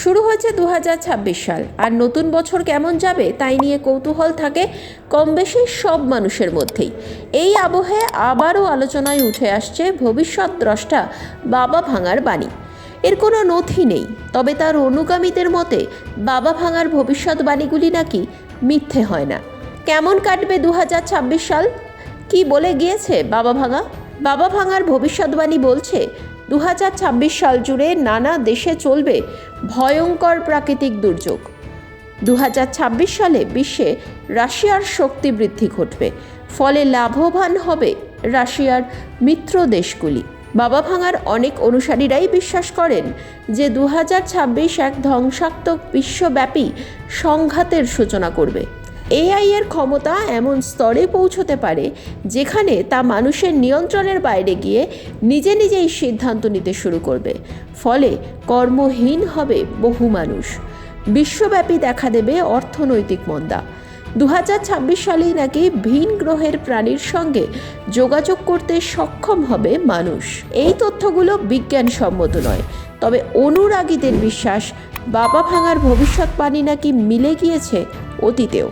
শুরু হয়েছে 2026 সাল, আর নতুন বছর কেমন যাবে তাই নিয়ে কৌতূহল থাকে কম বেশি সব মানুষের মধ্যেই। এই আবহে আবারও আলোচনায় উঠে আসছে ভবিষ্যৎ দ্রষ্টা বাবা ভাঙার বাণী। এর কোনো নথি নেই, তবে তার অনুগামীদের মতে বাবা ভাঙার ভবিষ্যৎবাণীগুলি নাকি মিথ্যে হয় না। কেমন কাটবে 2026 সাল, কি বলে গিয়েছে বাবা ভাঙা? বাবা ভাঙার ভবিষ্যৎবাণী বলছে 2026 সাল জুড়ে নানা দেশে চলবে ভয়ঙ্কর প্রাকৃতিক দুর্যোগ। 2026 সালে বিশ্বে রাশিয়ার শক্তি বৃদ্ধি ঘটবে, ফলে লাভবান হবে রাশিয়ার মিত্র দেশগুলি। বাবা ভাঙার অনেক অনুসারীরাই বিশ্বাস করেন যে 2026 এক ধ্বংসাত্মক বিশ্বব্যাপী সংঘাতের সূচনা করবে। এআই এর ক্ষমতা এমন স্তরে পৌঁছতে পারে যেখানে তা মানুষের নিয়ন্ত্রণের বাইরে গিয়ে নিজে নিজেই সিদ্ধান্ত নিতে শুরু করবে, ফলে কর্মহীন হবে বহু মানুষ। বিশ্বব্যাপী দেখা দেবে অর্থনৈতিক মন্দা। 2026 সালেই নাকি ভিন গ্রহের প্রাণীর সঙ্গে যোগাযোগ করতে সক্ষম হবে মানুষ। এই তথ্যগুলো বিজ্ঞানসম্মত নয়, তবে অনুরাগীদের বিশ্বাস বাবা ভাঙার ভবিষ্যৎবাণী নাকি মিলে গিয়েছে অতীতেও।